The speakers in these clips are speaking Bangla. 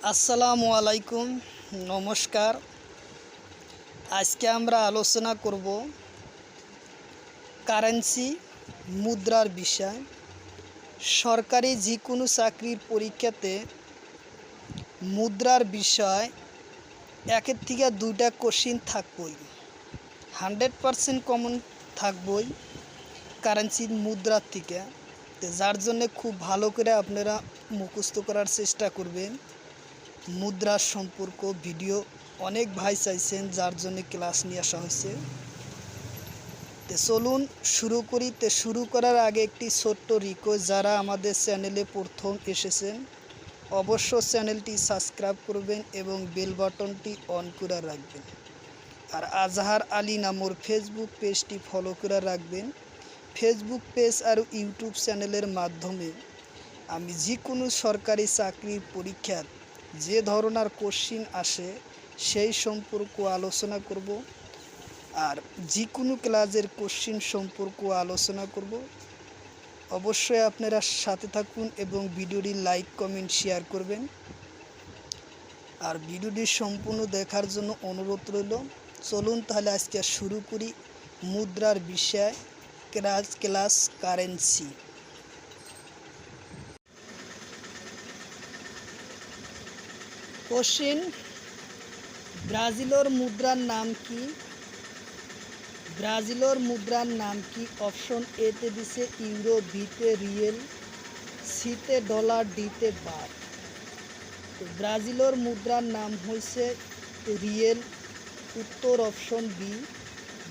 আসসালামু আলাইকুম, নমস্কার। আজকে আমরা আলোচনা করব কারেন্সি মুদ্রার বিষয়। সরকারি যে কোনো চাকরির পরীক্ষাতে মুদ্রার বিষয় একের থেকে দুইটা কোশ্চিন থাকবই, 100% কমন থাকবই কারেন্সির মুদ্রার থেকে। যার জন্য খুব ভালো করে আপনারা মুখস্থ করার চেষ্টা করবেন। মুদ্রার সম্পর্ক ভিডিও অনেক ভাই চাইছেন, যার জন্য ক্লাস নিয়ে আসা হয়েছে। চলুন শুরু করি। শুরু করার আগে একটি ছোট্ট রিকোয়েস্ট, যারা আমাদের চ্যানেলে প্রথম এসেছেন অবশ্য চ্যানেলটি সাবস্ক্রাইব করবেন এবং বেল বাটনটি অন করে রাখবেন। আর আজহার আলী নামর ফেসবুক পেজটি ফলো করে রাখবেন। ফেসবুক পেজ আর ইউটিউব চ্যানেলের মাধ্যমে আমি যে কোনো সরকারি চাকরির পরীক্ষার যে ধরনের কোশ্চিন আসে সেই সম্পর্ক আলোচনা করব, আর যে কোনো ক্লাসের কোশ্চিন সম্পর্ক আলোচনা করব। অবশ্যই আপনারা সাথে থাকুন এবং ভিডিওটি লাইক কমেন্ট শেয়ার করবেন। আর ভিডিওটি সম্পূর্ণ দেখার জন্য অনুরোধ রইল। চলুন তাহলে আজকে শুরু করি মুদ্রার বিষয়, ক্লাস কারেন্সি। কোশ্চিন: ব্রাজিলের মুদ্রার নাম কি? ব্রাজিলের মুদ্রার নাম কি? অপশন এ তে দিছে ইউরো, বিতে রিয়েল, সিতে ডলার, ডিতে বাত। তো ব্রাজিলের মুদ্রার নাম হয়েছে রিয়েল, উত্তর অপশন বি।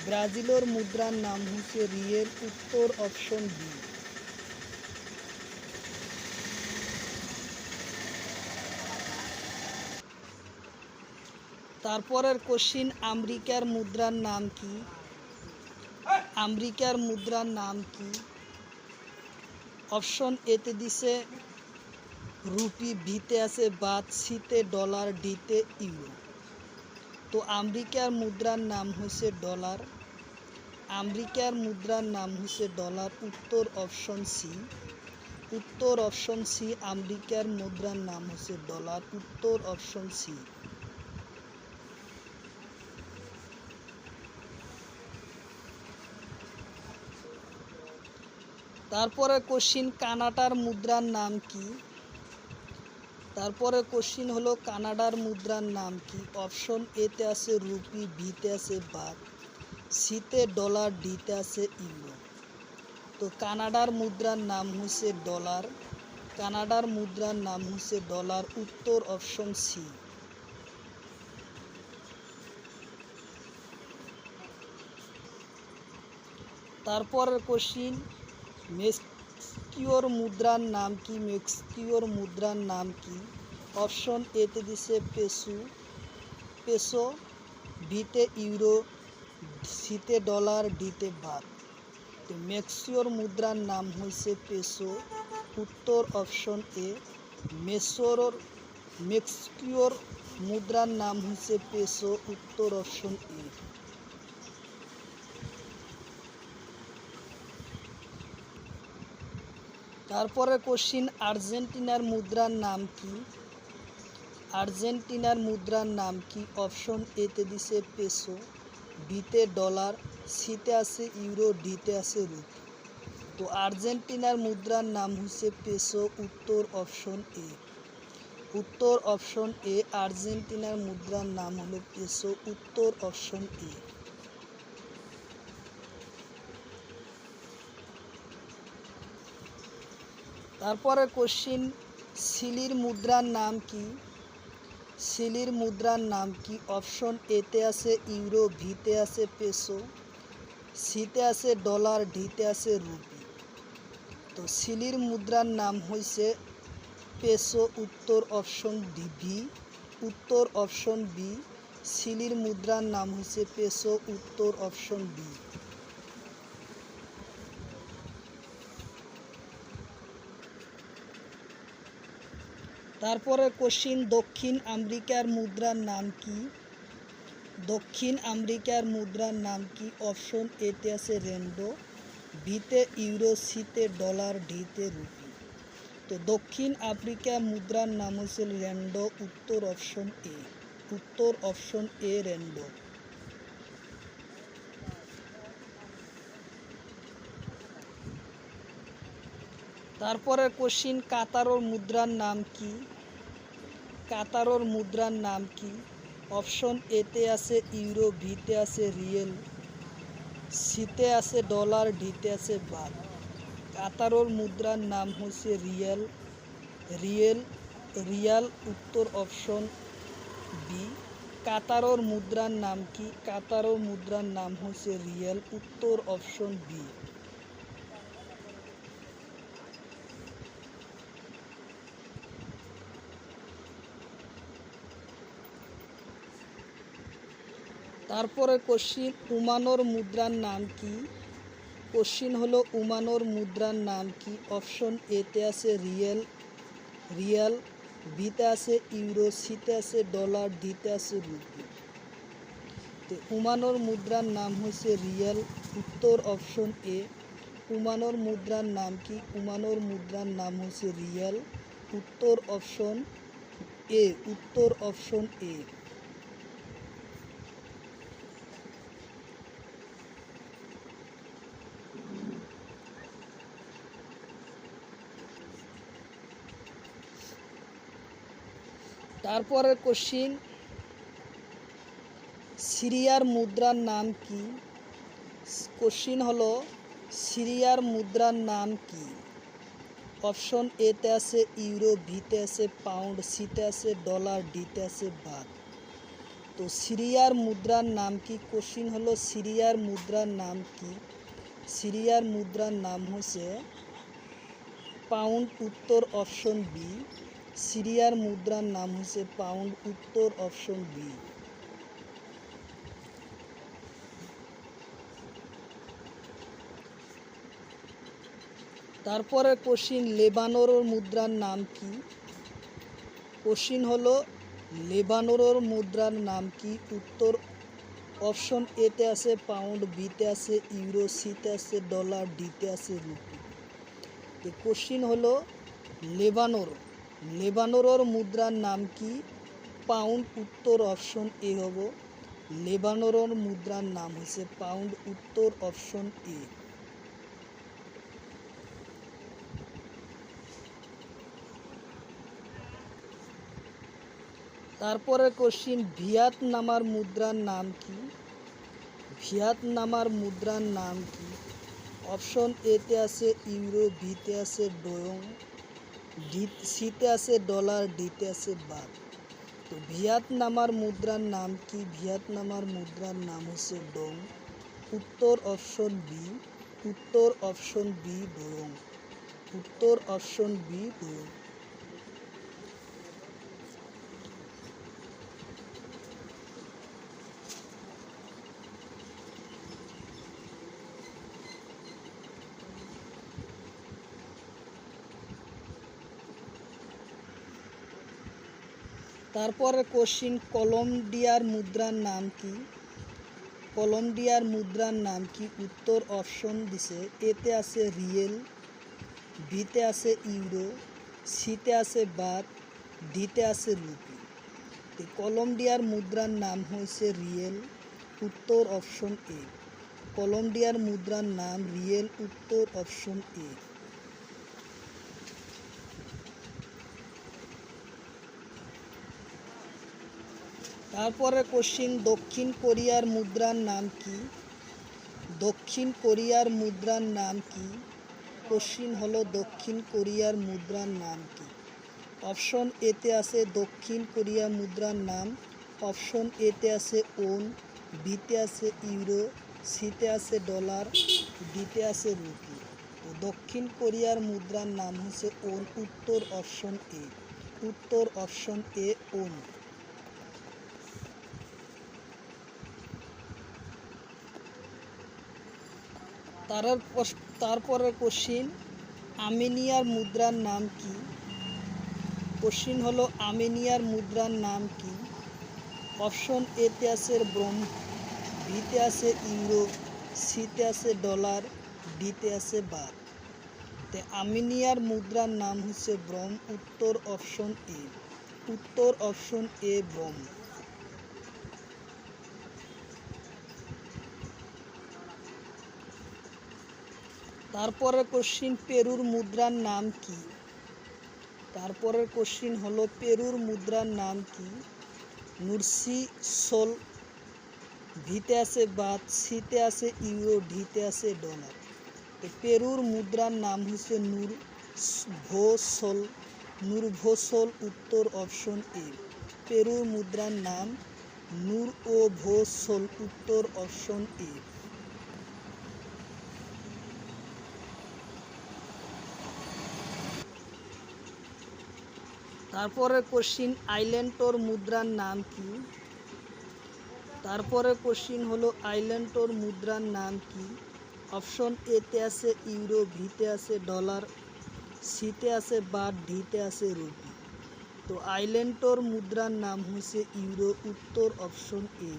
ব্রাজিলের মুদ্রার নাম হচ্ছে রিয়েল, উত্তর অপশন বি। তারপরের কোশ্চিন: আমেরিকার মুদ্রার নাম কি? আমেরিকার মুদ্রার নাম কি? অপশন এতে দিছে রুপি, বিতে আছে বাত, সিতে ডলার, ডিতে ইউরো। তো আমেরিকার মুদ্রার নাম হচ্ছে ডলার। আমেরিকার মুদ্রার নাম হচ্ছে ডলার, উত্তর অপশন সি। উত্তর অপশন সি, আমেরিকার মুদ্রার নাম হচ্ছে ডলার, উত্তর অপশন সি। তারপরে কোশ্চিন: কানাডার মুদ্রার নাম কি? তারপরে কোশ্চিন হলো কানাডার মুদ্রার নাম কি? অপশন এতে আছে রুপি, বিতে আছে বাত, সিতে ডলার, ডিতে আছে ইউরো। তো কানাডার মুদ্রার নাম হচ্ছে ডলার। কানাডার মুদ্রার নাম হচ্ছে ডলার, উত্তর অপশন সি। তারপরের কোশ্চিন: মেক্সিকোর মুদ্রার নাম কি? মেক্সিকোর মুদ্রার নাম কি? অপশন এতে দিছে পেসো, বিতে ইউরো, সিতে ডলার, ডিতে বাত। তো মেক্সিকোর মুদ্রার নাম হয়েছে পেসো, উত্তর অপশন এ। মেক্সিকোর মুদ্রার নাম হচ্ছে পেসো, উত্তর অপশন এ। তারপরে কোশ্চিন: আর্জেন্টিনার মুদ্রার নাম কি? আর্জেন্টিনার মুদ্রার নাম কি? অপশন এতে দিছে পেসো, বিতে ডলার, সিতে আছে ইউরো, ডিতে আছে রুপি। তো আর্জেন্টিনার মুদ্রার নাম হচ্ছে পেসো, উত্তর অপশন এ। উত্তর অপশন এ, আর্জেন্টিনার মুদ্রার নাম হলো পেসো, উত্তর অপশন এ। তারপরে কোশ্চিন: চিলির মুদ্রার নাম কি? চিলির মুদ্রার নাম কি? অপশন এতে আছে ইউরো, বিতে আছে পেসো, সিতে আছে ডলার, ডিতে আছে রুপি। তো চিলির মুদ্রার নাম হয়েছে পেসো, উত্তর অপশন বি। উত্তর অপশন বি, চিলির মুদ্রার নাম হচ্ছে পেসো, উত্তর অপশন বি। তারপরে কোশ্চিন: দক্ষিণ আমেরিকার মুদ্রার নাম কি? দক্ষিণ আমেরিকার মুদ্রার নাম কি? অপশন এতে আছে রেন্ডো, বিতে ইউরো, সিতে ডলার, ডিতে রুপি। তো দক্ষিণ আফ্রিকা মুদ্রার নাম হচ্ছে র্যান্ডো। উত্তর অপশন এ। উত্তর অপশন এ র্যান্ডো। তারপরে কোশ্চিন, কাতারোর মুদ্রার নাম কি? কাতারোর মুদ্রার নাম কি? অপশন এতে আছে ইউরো, বিতে আছে রিয়েল, সিতে আছে ডলার, ডিতে আছে বাত। কাতারোর মুদ্রার নাম হচ্ছে রিয়াল। রিয়েল রিয়াল উত্তর অপশন বি। কাতারোর মুদ্রার নাম কি? কাতারোর মুদ্রার নাম হচ্ছে রিয়াল। উত্তর অপশন বি। তারপরে কোশ্চিন, ওমানোর মুদ্রার নাম কি? কোশ্চিন হলো ওমানোর মুদ্রার নাম কি? অপশন এতে আছে রিয়াল, বিতে আছে ইউরো, সিতে আছে ডলার, ডিতে আছে রুপি। তো ওমানোর মুদ্রার নাম হচ্ছে রিয়াল। উত্তর অপশন এ। ওমানোর মুদ্রার নাম কি? ওমানোর মুদ্রার নাম হচ্ছে রিয়াল। উত্তর অপশন এ। উত্তর অপশন এ। তারপরের কোশ্চিন, সিরিয়ার মুদ্রার নাম কি? কোশ্চিন হলো সিরিয়ার মুদ্রার নাম কি? অপশন এতে আছে ইউরো, বিতে আছে পাউন্ড, সিতে আছে ডলার, ডিতে আছে বাত। তো সিরিয়ার মুদ্রার নাম কি? কোশ্চিন হলো সিরিয়ার মুদ্রার নাম কি? সিরিয়ার মুদ্রার নাম হচ্ছে পাউন্ড। উত্তর অপশন বি। সিরিয়ার মুদ্রার নাম হচ্ছে পাউন্ড। উত্তর অপশন বি। তারপরে কোশ্চিন, লেবানোর মুদ্রার নাম কি? কোশ্চিন হলো লেবানোর মুদ্রার নাম কি? উত্তর অপশন এতে আছে পাউন্ড, বিতে আছে ইউরো, সিতে আছে ডলার, ডিতে আছে রুপি। তো কোশ্চিন হলো লেবানোর মুদ্রার নাম কি? পাউন্ড। উত্তর অপশন এ হব। লেবানোর মুদ্রার নাম হচ্ছে পাউন্ড। উত্তর অপশন এ। তারপরে কোশ্চিন, ভিয়েতনামের মুদ্রার নাম কি? ভিয়েতনামের মুদ্রার নাম কি? অপশন এতে আছে ইউরো, বিতে আছে ডং, সিতে আছে ডলার, ডিতে আছে বাত। তো ভিয়েতনামের মুদ্রার নাম কি? ভিয়েতনামের মুদ্রার নাম হচ্ছে ডং। উত্তর অপশন বি। উত্তর অপশন বি ডং। উত্তর অপশন বি ডং। তারপরে কোশ্চিন, কলম্বিয়ার মুদ্রার নাম কি? কলম্বিয়ার মুদ্রার নাম কি? উত্তর অপশন দিছে এতে আছে রিয়েল, বিতে আছে ইউরো, সিতে আছে বাত, ডিতে আছে রুপি। কলম্বিয়ার মুদ্রার নাম হয়েছে রিয়েল। উত্তর অপশন এ। কলম্বিয়ার মুদ্রার নাম রিয়েল। উত্তর অপশন এ। তারপরে কোশ্চিন, দক্ষিণ কোরিয়ার মুদ্রার নাম কি? দক্ষিণ কোরিয়ার মুদ্রার নাম কি? কোশ্চিন হলো দক্ষিণ কোরিয়ার মুদ্রার নাম কি? অপশন এতে আছে দক্ষিণ কোরিয়া মুদ্রার নাম। অপশন এতে আছে ওন, বিতে আছে ইউরো, সিতে আছে ডলার, ডিতে আছে রুপি। তো দক্ষিণ কোরিয়ার মুদ্রার নাম হচ্ছে ওন। উত্তর অপশন এ। উত্তর অপশন এ ওন। তারপরে কোশ্চিন, আর্মেনিয়ার মুদ্রার নাম কি? কোশ্চিন হলো আর্মেনিয়ার মুদ্রার নাম কি? অপশন এতে আছে ব্রোম, বিতে আছে ইউরো, সিতে আছে ডলার, ডিতে আছে বাত। তে আর্মেনিয়ার মুদ্রার নাম হচ্ছে ব্রোম। উত্তর অপশন এ। উত্তর অপশন এ ব্রোম। তারপরের কোশ্চিন, পেরুর মুদ্রার নাম কি? তারপরের কোশ্চিন হলো পেরুর মুদ্রার নাম কি? নুরসি সোল, ভিতে আছে বাত, সিতে আছে ইউরো, ঢিতে আছে ডলার। তো পেরুর মুদ্রার নাম হচ্ছে নূরভোসল। নূরভোসল। উত্তর অপশন এ। পেরুর মুদ্রার নাম নূরভোসল। উত্তর অপশন এ। তারপরে কোশ্চিন, আইল্যান্ডর মুদ্রার নাম কি? তারপরে কোশ্চিন হলো আইল্যান্ডর মুদ্রার নাম কি? অপশন এতে আছে ইউরো, ভিতে আছে ডলার, সিতে আছে বাট, ঢিতে আছে রুপি। তো আইল্যান্ডর মুদ্রার নাম হচ্ছে ইউরো। উত্তর অপশন এ।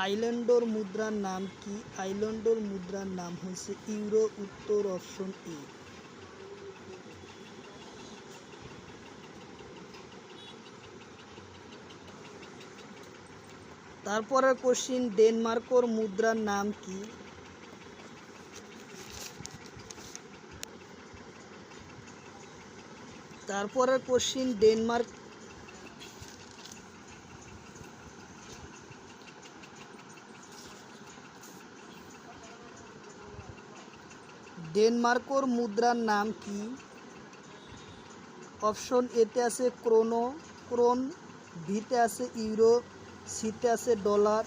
আইল্যান্ডর মুদ্রার নাম কি? আইল্যান্ডর মুদ্রার নাম হচ্ছে ইউরো। উত্তর অপশন এ। তারপরে কোশ্চিন, ডেনমার্কর মুদ্রার নাম কি? তারপরে কোশ্চিন, ডেনমার্কর মুদ্রার নাম কি? অপশন এতে আছে ক্রোন, ভিতে আছে ইউরো, সিতে আছে ডলার,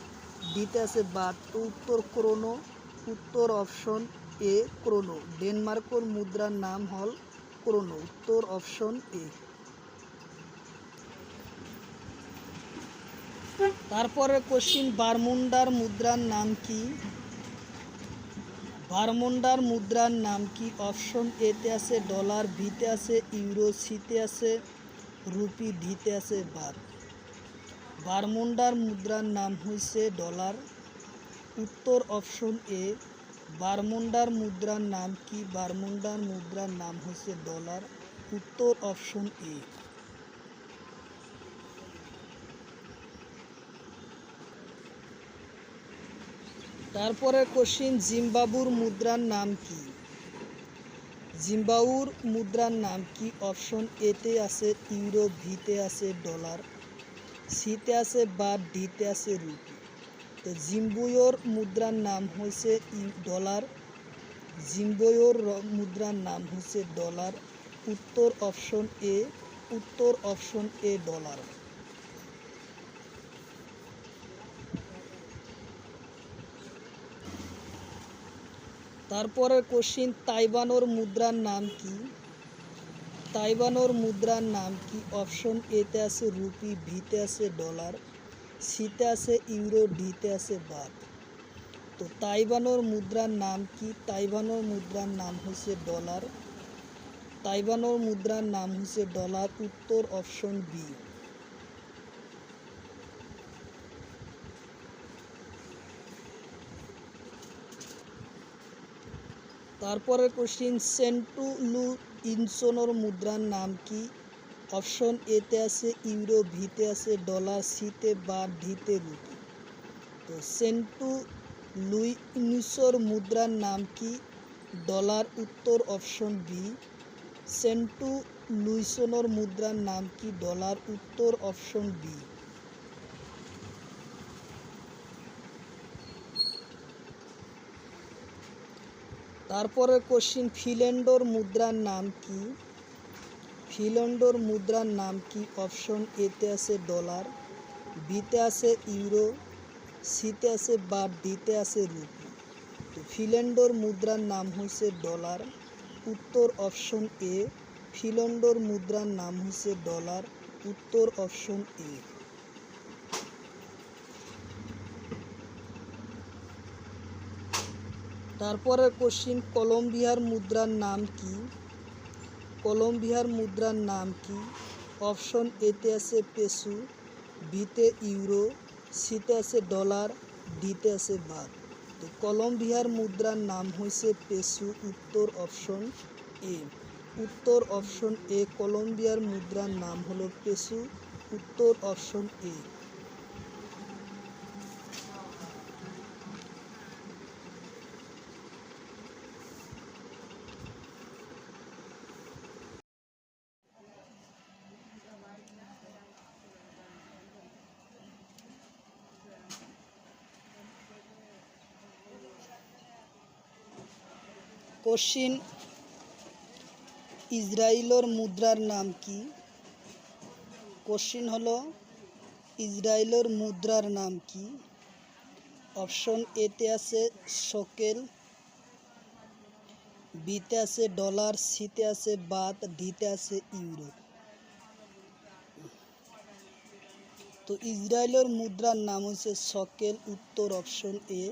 ডিতে আছে বাট। তো উত্তর ক্রোনো। উত্তর অপশন এ ক্রোনো। ডেনমার্কর মুদ্রার নাম হল ক্রোনো। উত্তর অপশন এ। তারপরে কোশ্চিন, বারমুন্ডার মুদ্রার নাম কি? বারমুন্ডার মুদ্রার নাম কি? অপশন এতে আছে ডলার, ভিতে আছে ইউরো, সিতে আছে রুপি, ঢিতে আছে বাট। বারমুন্ডার মুদ্রার নাম হয়েছে ডলার। উত্তর অপশন এ। বারমুন্ডার মুদ্রার নাম কি? বারমুন্ডার মুদ্রার নাম হচ্ছে ডলার। উত্তর অপশন এ। তারপরে কোশ্চিন, জিম্বাবুর মুদ্রার নাম কি? জিম্বাবুর মুদ্রার নাম কি? অপশন এতে আছে ইউরো, ভিতে আছে ডলার, সিতে আছে বাট, ঢিতে আছে রুপি। তো জিম্বাবুয়ের মুদ্রার নাম হচ্ছে ডলার। জিম্বাবুয়ের মুদ্রার নাম হচ্ছে ডলার। উত্তর অপশন এ। উত্তর অপশন এ ডলার। তারপরে কোশ্চিন, তাইওয়ানের মুদ্রার নাম কি? তাইওয়ানের মুদ্রার নাম কি? অপশন এতে আছে রুপি, ভিতে আছে ডলার, সিতে আছে ইউরো, ঢিতে আছে বাট। তো তাইওয়ানের মুদ্রার নাম কি? তাইওয়ানের মুদ্রার নাম হচ্ছে ডলার। তাইওয়ানের মুদ্রার নাম হচ্ছে ডলার। উত্তর অপশন বি। তারপরে কোশ্চিন, সেন্টু লু ইনসোনের মুদ্রার নাম কি? অপশন এতে আছে ইউরো, ভিতে আছে ডলার, সিতে বাট, ঢিতে রুপি। তো সেন্টু লুইসোর মুদ্রার নাম কি? ডলার। উত্তর অপশন বি। সেন্টু লুইসোনের মুদ্রার নাম কি? ডলার। উত্তর অপশন বি। তারপরে কোশ্চিন, ফিনল্যান্ডর মুদ্রার নাম কি? ফিনল্যান্ডর মুদ্রার নাম কি? অপশন এতে আছে ডলার, বিতে আছে ইউরো, সিতে আছে বাট, ডিতে আছে রুপি। তো ফিনল্যান্ডর মুদ্রার নাম হচ্ছে ডলার। উত্তর অপশন এ। ফিনল্যান্ডর মুদ্রার নাম হচ্ছে ডলার। উত্তর অপশন এ। তারপরে কোশ্চিন, কলম্বিয়ার মুদ্রার নাম কি? কলম্বিয়ার মুদ্রার নাম কি? অপশন এতে আছে পেসো, বিতে ইউরো, সিতে আছে ডলার, ডিতে আছে বাট। তো কলম্বিয়ার মুদ্রার নাম হয়েছে পেসো। উত্তর অপশন এ। উত্তর অপশন এ। কলম্বিয়ার মুদ্রার নাম হলো পেসো। উত্তর অপশন এ। কোশ্চিন, ইসরায়েলের মুদ্রার নাম কি? কোশ্চিন হলো ইসরায়েলের মুদ্রার নাম কি? অপশন এতে আছে শকেল, বিতে আছে ডলার, সিতে আছে বাত, ডিতে আছে ইউরো। তো ইসরায়েলের মুদ্রার নাম হচ্ছে শকেল। উত্তর অপশন এ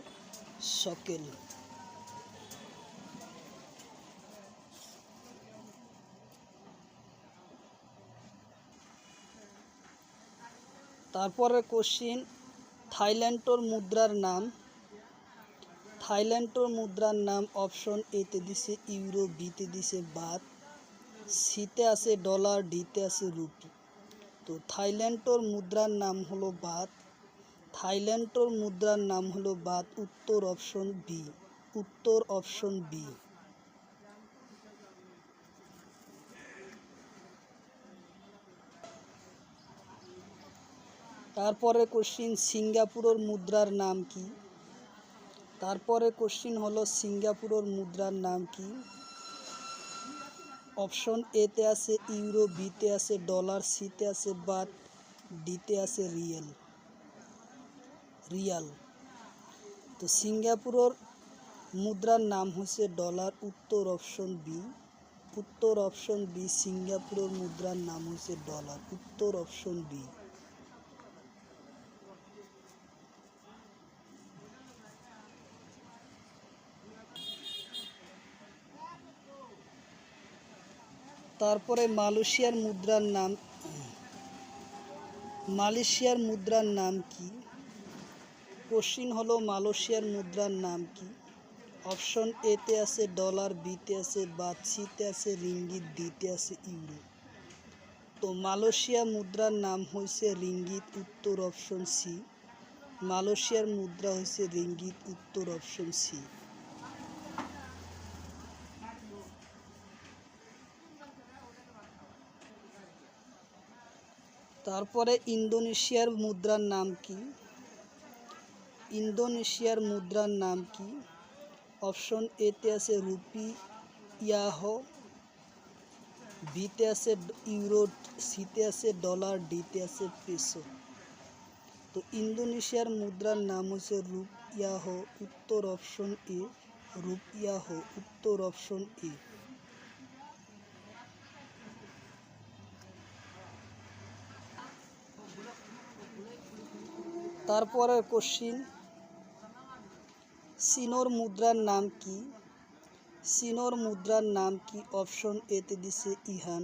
শকেল। তারপরে কোশ্চিন, থাইল্যান্ডের মুদ্রার নাম। থাইল্যান্ডের মুদ্রার নাম অপশন এতে দিছে ইউরো, বিতে দিছে বাত, সিতে আছে ডলার, ডিতে আছে রুপি। তো থাইল্যান্ডের মুদ্রার নাম হলো বাত। থাইল্যান্ডের মুদ্রার নাম হলো বাত। উত্তর অপশন বি। উত্তর অপশন বি। তারপরে কোশ্চিন, সিঙ্গাপুরের মুদ্রার নাম কি? তারপরে কোশ্চিন হলো সিঙ্গাপুরের মুদ্রার নাম কি? অপশন এতে আছে ইউরো, বিতে আছে ডলার, সিতে আছে বাত, ডিতে আছে রিয়াল। তো সিঙ্গাপুরের মুদ্রার নাম হচ্ছে ডলার। উত্তর অপশন বি। উত্তর অপশন বি। সিঙ্গাপুরের মুদ্রার নাম হচ্ছে ডলার। উত্তর অপশন বি। তারপরে মালয়েশিয়ার মুদ্রার নাম কি? কোশ্চিন হলো মালয়েশিয়ার মুদ্রার নাম কি? অপশন এতে আছে ডলার, বিতে আছে বাত, সিতে আছে রিঙ্গিত, ডিতে আছে ইউরো। তো মালয়েশিয়া মুদ্রার নাম হয়েছে রিঙ্গিত। উত্তর অপশন সি। মালয়েশিয়ার মুদ্রা হয়েছে রিঙ্গিত। উত্তর অপশন সি। তারপরে ইন্দোনেশিয়ার মুদ্রার নাম কি? ইন্দোনেশিয়ার মুদ্রার নাম কি? অপশন এতে আছে রুপি ইয়াহ, বিতে আছে ইউরো, সিতে আছে ডলার, ডিতে আছে পেসো। তো ইন্দোনেশিয়ার মুদ্রার নাম হচ্ছে রুপিয়াহ। উত্তর অপশন এ রুপিয়াহ। উত্তর অপশন এ। তারপরে কোশ্চিন, চীনের মুদ্রার নাম কি? চীনের মুদ্রার নাম কি? অপশন এতে দিছে ইহান,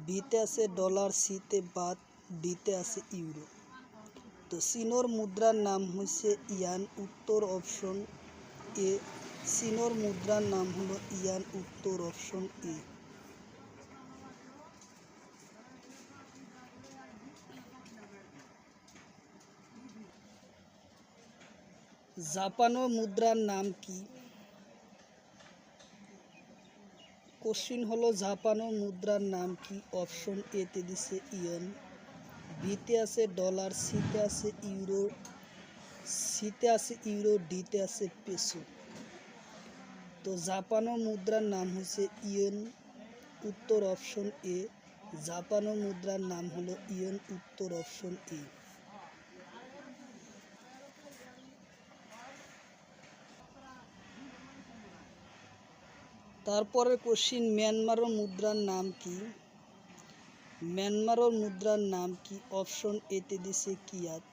বিতে আছে ডলার, সিতে বাত, ডিতে আছে ইউরো। তো চীনের মুদ্রার নাম হচ্ছে ইয়ান। উত্তর অপশন এ। চীনের মুদ্রার নাম হলো ইয়ান। উত্তর অপশন এ। জাপানের মুদ্রার নাম কি? কোশ্চিন হলো জাপানের মুদ্রার নাম কি? অপশন এতে দিছে ইয়েন, বিতে আছে ডলার, সিতে আছে ইউরো, ডিতে আছে পেসো। তো জাপানের মুদ্রার নাম হচ্ছে ইয়েন। উত্তর অপশন এ। জাপানের মুদ্রার নাম হলো ইয়েন। উত্তর অপশন এ। তারপরে কোশ্চিন, মিয়ানমারের মুদ্রার নাম কি? মিয়ানমারের মুদ্রার নাম কি? অপশন এতে দিছে কিয়াত,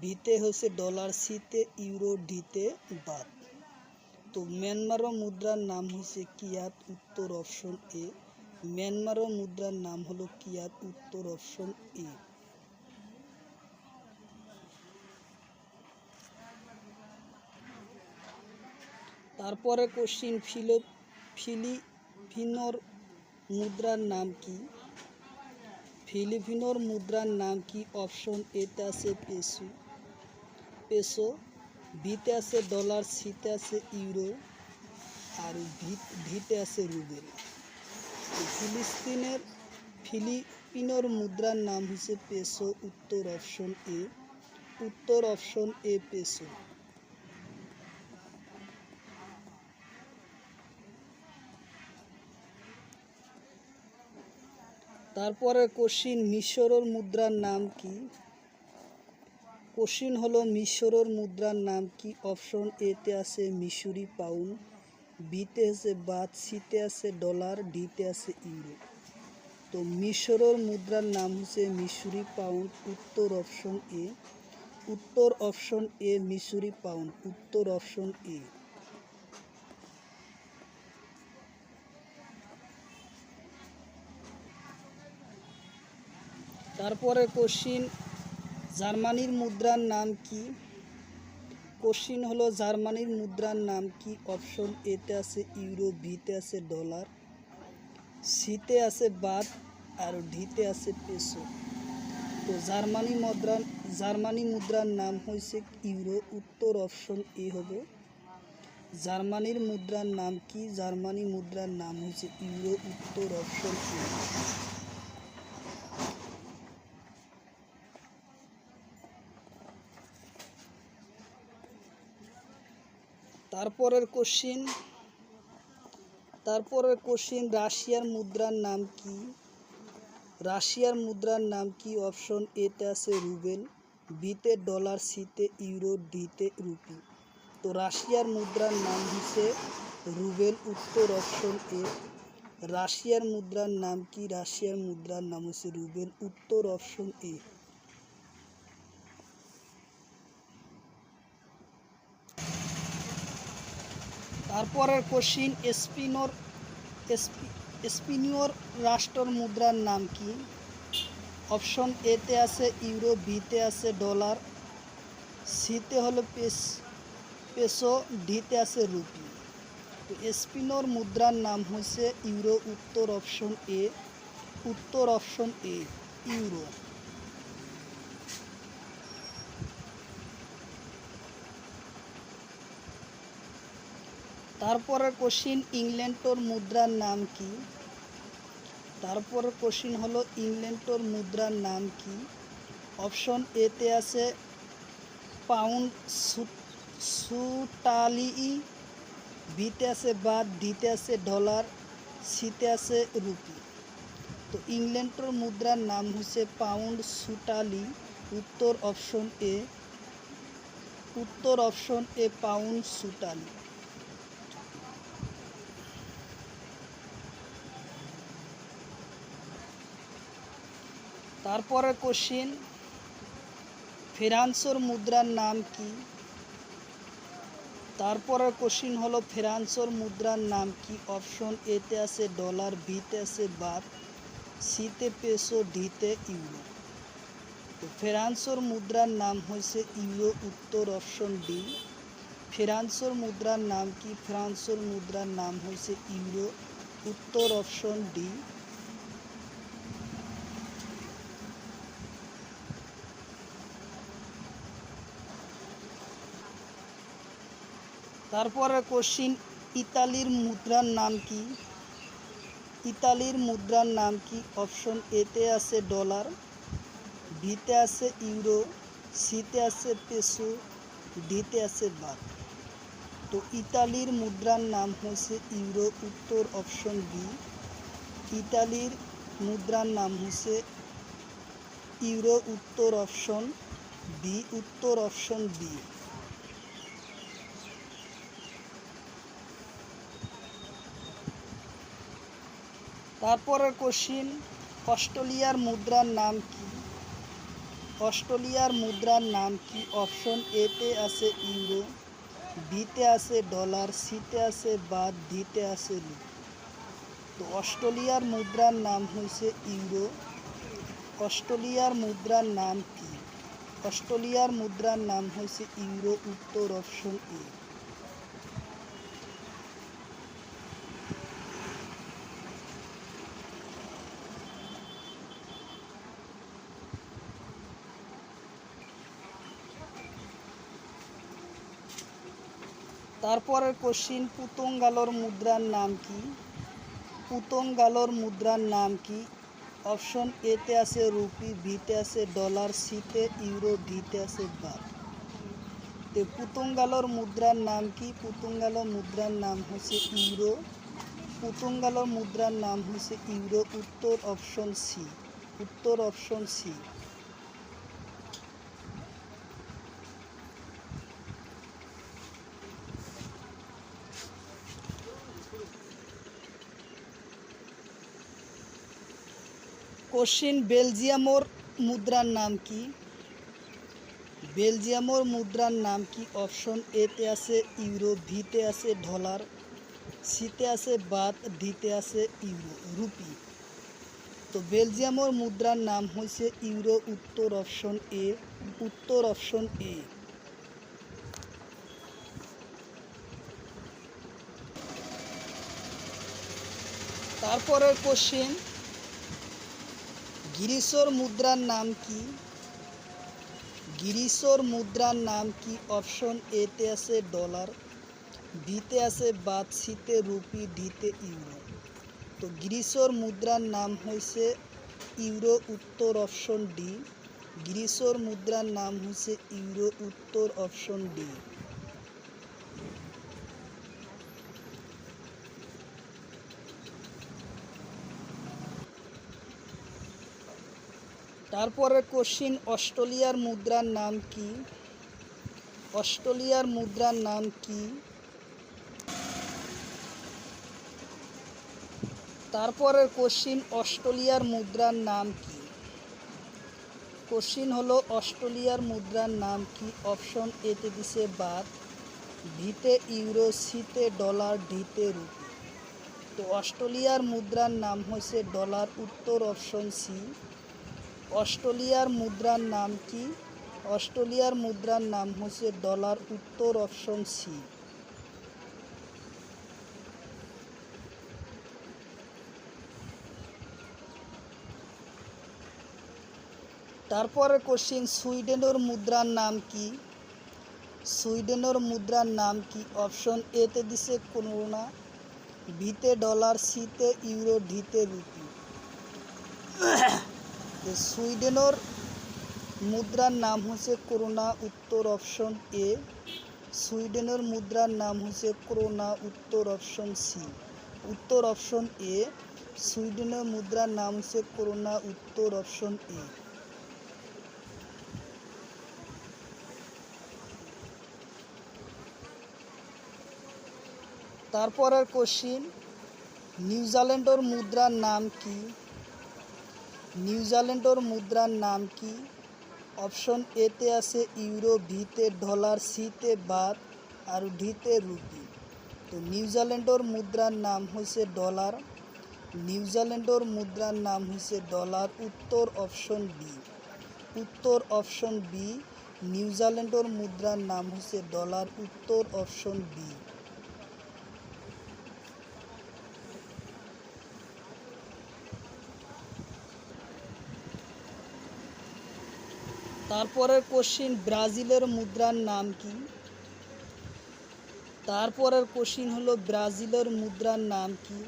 বিতে হচ্ছে ডলার, সিতে ইউরো, ডিতে বাত। তো মিয়ানমারের মুদ্রার নাম হচ্ছে কিয়াত। উত্তর অপশন এ। মিয়ানমারের মুদ্রার নাম হলো কিয়াত। উত্তর অপশন এ। তারপরে কোশ্চিন, ফিলিপিনোর মুদ্রার নাম কি? ফিলিপিনোর মুদ্রার নাম কি? অপশন এতে আছে পেসো, বিতে আছে ডলার, সিতে আছে ইউরো, আর ভিতে আছে রুবেল। ফিলিপিনোর মুদ্রার নাম হচ্ছে পেসো। উত্তর অপশন এ পেসো। তারপরে কোশ্চিন, মিশরের মুদ্রার নাম কি? কোশ্চিন হলো মিশরের মুদ্রার নাম কি? অপশন এতে আছে মিশরি পাউন্ড, বিতে আছে বাত, সিতে আছে ডলার, ডিতে আছে ইউরো। তো মিশরের মুদ্রার নাম হচ্ছে মিশরি পাউন্ড। উত্তর অপশন এ মিশরি পাউন্ড। উত্তর অপশন এ। তারপরে কোশ্চিন, জার্মানির মুদ্রার নাম কি? কোশ্চিন হলো জার্মানির মুদ্রার নাম কি? অপশন এতে আছে ইউরো, বিতে আছে ডলার, সিতে আছে বাত, আর ডিতে আছে পেসো। তো জার্মানি মুদ্রার নাম হয়েছে ইউরো। উত্তর অপশন এ হবে। জার্মানির মুদ্রার নাম কি? জার্মানি মুদ্রার নাম হয়েছে ইউরো। উত্তর অপশন এ। তারপরের কোশ্চিন, রাশিয়ার মুদ্রার নাম কি? রাশিয়ার মুদ্রার নাম কি? অপশন এতে আছে রুবেল, বিতে ডলার, সিতে ইউরো, ডিতে রুপি। তো রাশিয়ার মুদ্রার নাম হচ্ছে রুবেল। উত্তর অপশন এ। রাশিয়ার মুদ্রার নাম কি? রাশিয়ার মুদ্রার নাম হচ্ছে রুবেল। উত্তর অপশন এ। তারপরের কোশ্চিন, স্পেনীয় রাষ্ট্রের মুদ্রার নাম কি? অপশন এতে আছে ইউরো, বিতে আছে ডলার, সিতে হলো পেসো, ডিতে আছে রুপি। তো স্পেনীয় মুদ্রার নাম হচ্ছে ইউরো। উত্তর অপশন এ। উত্তর অপশন এ ইউরো। তারপরের কোশ্চিন, ইংল্যান্ডের মুদ্রার নাম কি? তারপরের কোশ্চিন হলো ইংল্যান্ডের মুদ্রার নাম কি? অপশন এতে আছে পাউন্ড সুটালি, বিতে আছে বাত, ডিতে আছে ডলার, সিতে আছে রুপি। তো ইংল্যান্ডের মুদ্রার নাম হচ্ছে পাউন্ড সুটালি। উত্তর অপশন এ। উত্তর অপশন এ পাউন্ড সুটালি। তারপরে কোশ্চিন, ফ্রান্সের মুদ্রার নাম কি? তারপরে কোশ্চিন হলো ফ্রান্সের মুদ্রার নাম কি? অপশন এতে আছে ডলার, বিতে আছে বাত, সিতে পেসো, ডিতে ইউরো। তো ফ্রান্সের মুদ্রার নাম হয়েছে ইউরো। উত্তর অপশন ডি। ফ্রান্সের মুদ্রার নাম কি? ফ্রান্সের মুদ্রার নাম হয়েছে ইউরো। উত্তর অপশন ডি। তারপরে কোশ্চিন, ইতালির মুদ্রার নাম কি? ইতালির মুদ্রার নাম কি? অপশন এতে আছে ডলার, বিতে আছে ইউরো, সিতে আছে পেসো, ডিতে আছে বাত। তো ইতালির মুদ্রার নাম হচ্ছে ইউরো। উত্তর অপশন বি। ইতালির মুদ্রার নাম হচ্ছে ইউরো। উত্তর অপশন বি। উত্তর অপশন বি। তারপরের কোশ্চিন, অস্ট্রেলিয়ার মুদ্রার নাম কি? অস্ট্রেলিয়ার মুদ্রার নাম কি? অপশন এতে আছে ইউরো, বিতে আছে ডলার, সিতে আছে বাত, ডিতে আছে রুপি। তো অস্ট্রেলিয়ার মুদ্রার নাম হয়েছে ইউরো। অস্ট্রেলিয়ার মুদ্রার নাম কি? অস্ট্রেলিয়ার মুদ্রার নাম হয়েছে ইউরো। উত্তর অপশন এ। তারপরের কোশ্চিন পুতঙ্গালোর মুদ্রার নাম কি? পুতঙ্গালোর মুদ্রার নাম কি? অপশন এতে আছে রুপি, বিতে আছে ডলার, সিতে ইউরো, ডিতে আছে বাত। তো পুতঙ্গালোর মুদ্রার নাম কি? পুতঙ্গালোর মুদ্রার নাম হচ্ছে ইউরো। পুতঙ্গালোর মুদ্রার নাম হচ্ছে ইউরো। উত্তর অপশন সি। উত্তর অপশন সি। কোশ্চিন বেলজিয়ামর মুদ্রার নাম কি? বেলজিয়ামর মুদ্রার নাম কি? অপশন এতে আছে ইউরো, বিতে আছে ডলার, সিতে আছে বাত, ডিতে আছে ইউরো রুপি। তো বেলজিয়ামর মুদ্রার নাম হয়েছে ইউরো। উত্তর অপশন এ। উত্তর অপশন এ। তারপরের কোশ্চিন গিরিশোর মুদ্রার নাম কি? গিরিশোর মুদ্রার নাম কি? অপশন এতে আছে ডলার, বিতে আছে বাত, সিতে রুপি, ডিতে ইউরো। তো গিরিশোর মুদ্রার নাম হয়েছে ইউরো। উত্তর অপশন ডি। গিরিশোর মুদ্রার নাম হচ্ছে ইউরো। উত্তর অপশন ডি। তারপরের কোশ্চিন অস্ট্রেলিয়ার মুদ্রার নাম কি? অস্ট্রেলিয়ার মুদ্রার নাম কি? তারপরের কোশ্চিন অস্ট্রেলিয়ার মুদ্রার নাম কি? কোশ্চিন হলো অস্ট্রেলিয়ার মুদ্রার নাম কি? অপশন এতে দিছে বাত, বিতে ইউরো, সিতে ডলার, ডিতে রুপি। তো অস্ট্রেলিয়ার মুদ্রার নাম হচ্ছে ডলার। উত্তর অপশন সি। অস্ট্রেলিয়ার মুদ্রার নাম কি? অস্ট্রেলিয়ার মুদ্রার নাম হচ্ছে ডলার। উত্তর অপশন সি। তারপরে কোশ্চিন সুইডেনের মুদ্রার নাম কি? সুইডেনের মুদ্রার নাম কি? অপশন এতে দিছে করোনা, বিতে ডলার, সিতে ইউরো, ডিতে রুপি। সুইডেনের মুদ্রার নাম হচ্ছে করোনা। উত্তর অপশন এ। সুইডেনের মুদ্রার নাম হচ্ছে করোনা। উত্তর অপশন সি। উত্তর অপশন এ। সুইডেনের মুদ্রার নাম হচ্ছে করোনা। উত্তর অপশন এ। তারপরের কোশ্চিন নিউজিল্যান্ডের মুদ্রার নাম কি? নিউজিল্যান্ডের মুদ্রার নাম কি? অপশন এতে আছে ইউরো, বিতে ডলার, সিতে বাত আর ডিতে রুপি। তো নিউজিল্যান্ডের মুদ্রার নাম হচ্ছে ডলার। নিউজিল্যান্ডের মুদ্রার নাম হচ্ছে ডলার। উত্তর অপশন বি। উত্তর অপশন বি। নিউজিল্যান্ডের মুদ্রার নাম হচ্ছে ডলার। উত্তর অপশন বি। তারপরের কোশ্চিন ব্রাজিলের মুদ্রার নাম কি? তারপরের কোশ্চিন হলো ব্রাজিলের মুদ্রার নাম কি?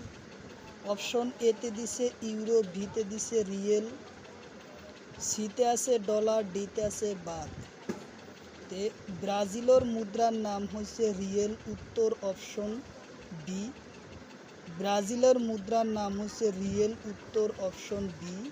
অপশন এতে দিছে ইউরো, বিতে দিছে রিয়েল, সিতে আছে ডলার, ডিতে আছে বাত। তে ব্রাজিলের মুদ্রার নাম হচ্ছে রিয়েল। উত্তর অপশন বি। ব্রাজিলের মুদ্রার নাম হচ্ছে রিয়েল। উত্তর অপশন বি।